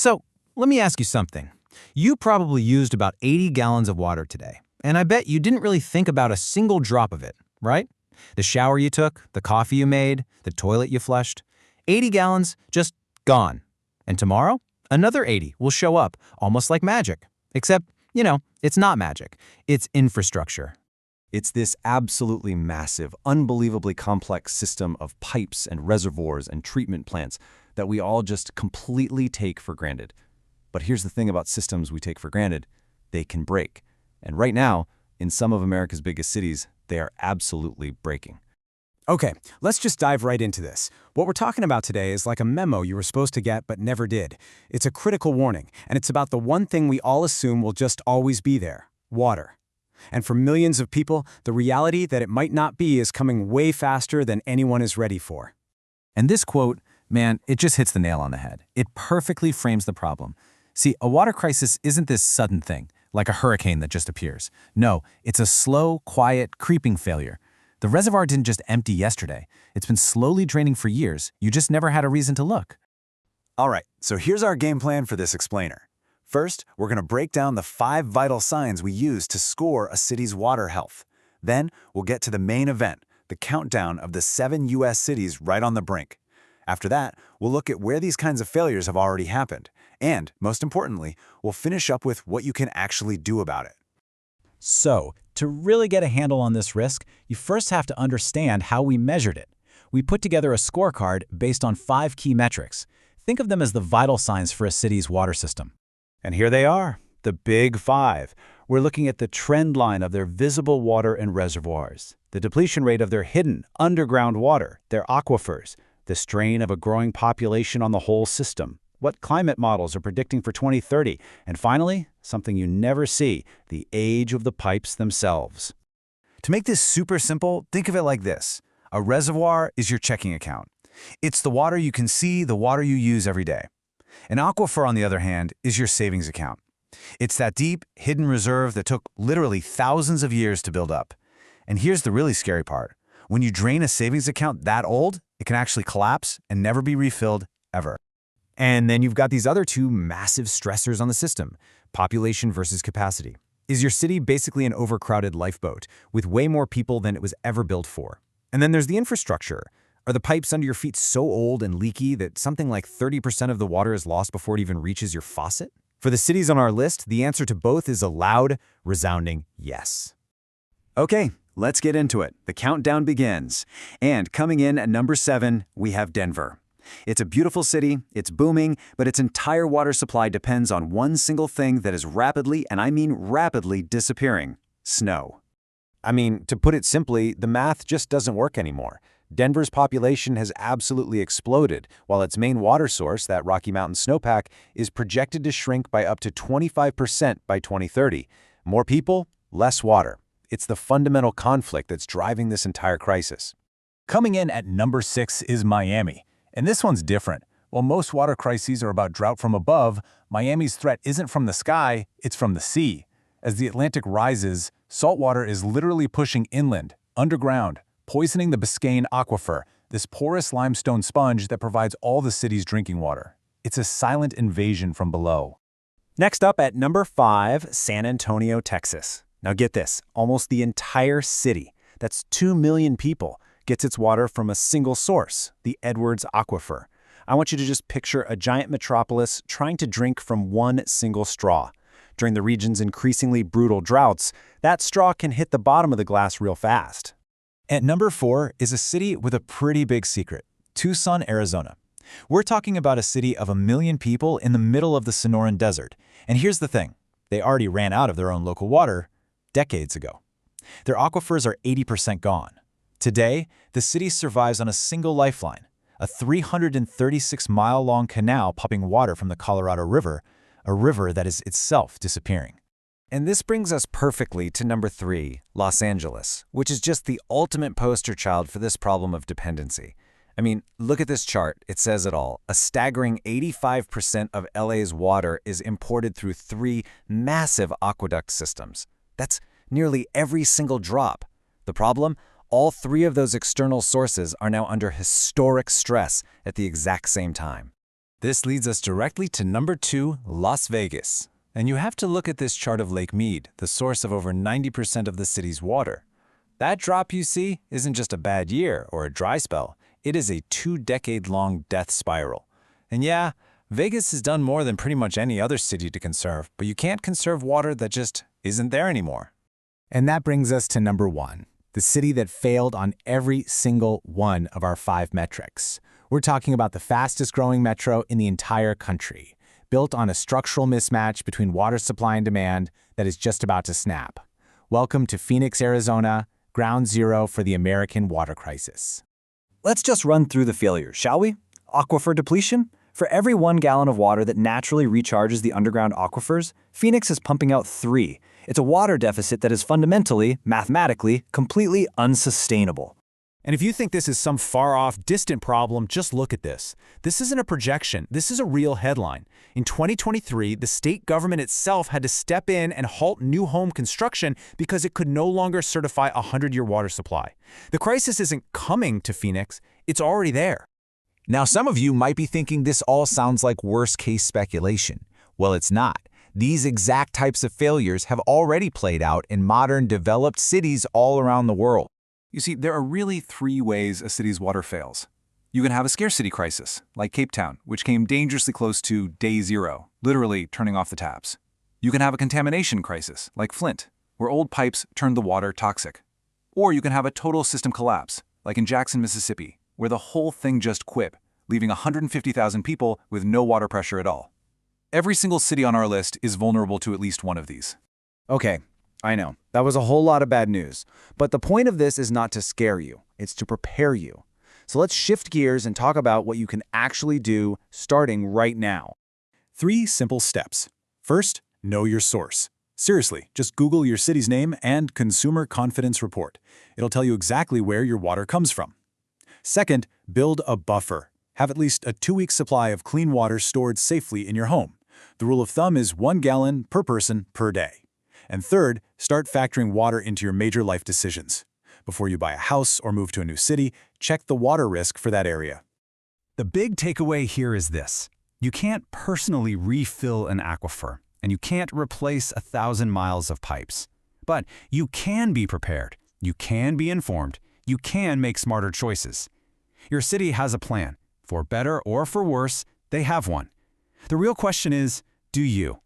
So, let me ask you something. You probably used about 80 gallons of water today, and I bet you didn't really think about a single drop of it, right? The shower you took, the coffee you made, the toilet you flushed. 80 gallons, just gone. And tomorrow, another 80 will show up, almost like magic. Except, it's not magic. It's infrastructure. It's this absolutely massive, unbelievably complex system of pipes and reservoirs and treatment plants that we all just completely take for granted. But here's the thing about systems we take for granted. They can break. And right now, in some of America's biggest cities, they are absolutely breaking. Okay, let's just dive right into this. What we're talking about today is like a memo you were supposed to get but never did. It's a critical warning, and it's about the one thing we all assume will just always be there: water. And for millions of people, the reality that it might not be is coming way faster than anyone is ready for. And this quote, man, it just hits the nail on the head. It perfectly frames the problem. See, a water crisis isn't this sudden thing, like a hurricane that just appears. No, it's a slow, quiet, creeping failure. The reservoir didn't just empty yesterday. It's been slowly draining for years. You just never had a reason to look. All right, so here's our game plan for this explainer. First, we're going to break down the 5 vital signs we use to score a city's water health. Then, we'll get to the main event, the countdown of the 7 U.S. cities right on the brink. After that, we'll look at where these kinds of failures have already happened. And, most importantly, we'll finish up with what you can actually do about it. So, to really get a handle on this risk, you first have to understand how we measured it. We put together a scorecard based on 5 key metrics. Think of them as the vital signs for a city's water system. And here they are, the big 5. We're looking at the trend line of their visible water and reservoirs, the depletion rate of their hidden, underground water, their aquifers, the strain of a growing population on the whole system, what climate models are predicting for 2030, and finally, something you never see, the age of the pipes themselves. To make this super simple, think of it like this. A reservoir is your checking account. It's the water you can see, the water you use every day. An aquifer, on the other hand, is your savings account. It's that deep, hidden reserve that took literally thousands of years to build up. And here's the really scary part. When you drain a savings account that old, it can actually collapse and never be refilled, ever. And then you've got these other 2 massive stressors on the system, population versus capacity. Is your city basically an overcrowded lifeboat with way more people than it was ever built for? And then there's the infrastructure. Are the pipes under your feet so old and leaky that something like 30% of the water is lost before it even reaches your faucet? For the cities on our list, the answer to both is a loud, resounding yes. Okay, let's get into it. The countdown begins. And coming in at number 7, we have Denver. It's a beautiful city, it's booming, but its entire water supply depends on one single thing that is rapidly, and I mean rapidly, disappearing: snow. To put it simply, the math just doesn't work anymore. Denver's population has absolutely exploded, while its main water source, that Rocky Mountain snowpack, is projected to shrink by up to 25% by 2030. More people, less water. It's the fundamental conflict that's driving this entire crisis. Coming in at number 6 is Miami. And this one's different. While most water crises are about drought from above, Miami's threat isn't from the sky, it's from the sea. As the Atlantic rises, salt water is literally pushing inland, underground, poisoning the Biscayne aquifer, this porous limestone sponge that provides all the city's drinking water. It's a silent invasion from below. Next up at number 5, San Antonio, Texas. Now get this, almost the entire city, that's 2 million people, gets its water from a single source, the Edwards Aquifer. I want you to just picture a giant metropolis trying to drink from one single straw. During the region's increasingly brutal droughts, that straw can hit the bottom of the glass real fast. At number 4 is a city with a pretty big secret: Tucson, Arizona. We're talking about a city of 1 million people in the middle of the Sonoran Desert. And here's the thing, they already ran out of their own local water decades ago. Their aquifers are 80% gone. Today, the city survives on a single lifeline, a 336-mile-long canal pumping water from the Colorado River, a river that is itself disappearing. And this brings us perfectly to number 3, Los Angeles, which is just the ultimate poster child for this problem of dependency. Look at this chart. It says it all. A staggering 85% of LA's water is imported through 3 massive aqueduct systems. That's nearly every single drop. The problem? All 3 of those external sources are now under historic stress at the exact same time. This leads us directly to number 2, Las Vegas. And you have to look at this chart of Lake Mead, the source of over 90% of the city's water. That drop you see isn't just a bad year or a dry spell. It is a 2-decade-long death spiral. And yeah, Vegas has done more than pretty much any other city to conserve, but you can't conserve water that just isn't there anymore. And that brings us to number 1, the city that failed on every single one of our 5 metrics. We're talking about the fastest growing metro in the entire country, built on a structural mismatch between water supply and demand that is just about to snap. Welcome to Phoenix, Arizona, ground zero for the American water crisis. Let's just run through the failures, shall we? Aquifer depletion? For every 1 gallon of water that naturally recharges the underground aquifers, Phoenix is pumping out 3. It's a water deficit that is fundamentally, mathematically, completely unsustainable. And if you think this is some far-off, distant problem, just look at this. This isn't a projection. This is a real headline. In 2023, the state government itself had to step in and halt new home construction because it could no longer certify a 100-year water supply. The crisis isn't coming to Phoenix. It's already there. Now, some of you might be thinking this all sounds like worst-case speculation. Well, it's not. These exact types of failures have already played out in modern, developed cities all around the world. You see, there are really 3 ways a city's water fails. You can have a scarcity crisis, like Cape Town, which came dangerously close to day 0, literally turning off the taps. You can have a contamination crisis, like Flint, where old pipes turned the water toxic. Or you can have a total system collapse, like in Jackson, Mississippi, where the whole thing just quit, leaving 150,000 people with no water pressure at all. Every single city on our list is vulnerable to at least one of these. Okay, I know, that was a whole lot of bad news. But the point of this is not to scare you, it's to prepare you. So let's shift gears and talk about what you can actually do starting right now. 3 simple steps. First, know your source. Seriously, just Google your city's name and Consumer Confidence Report. It'll tell you exactly where your water comes from. Second, build a buffer. Have at least a 2-week supply of clean water stored safely in your home. The rule of thumb is 1 gallon per person per day. And third, start factoring water into your major life decisions. Before you buy a house or move to a new city, check the water risk for that area. The big takeaway here is this. You can't personally refill an aquifer, and you can't replace 1,000 miles of pipes. But you can be prepared. You can be informed. You can make smarter choices. Your city has a plan. For better or for worse, they have one. The real question is, do you?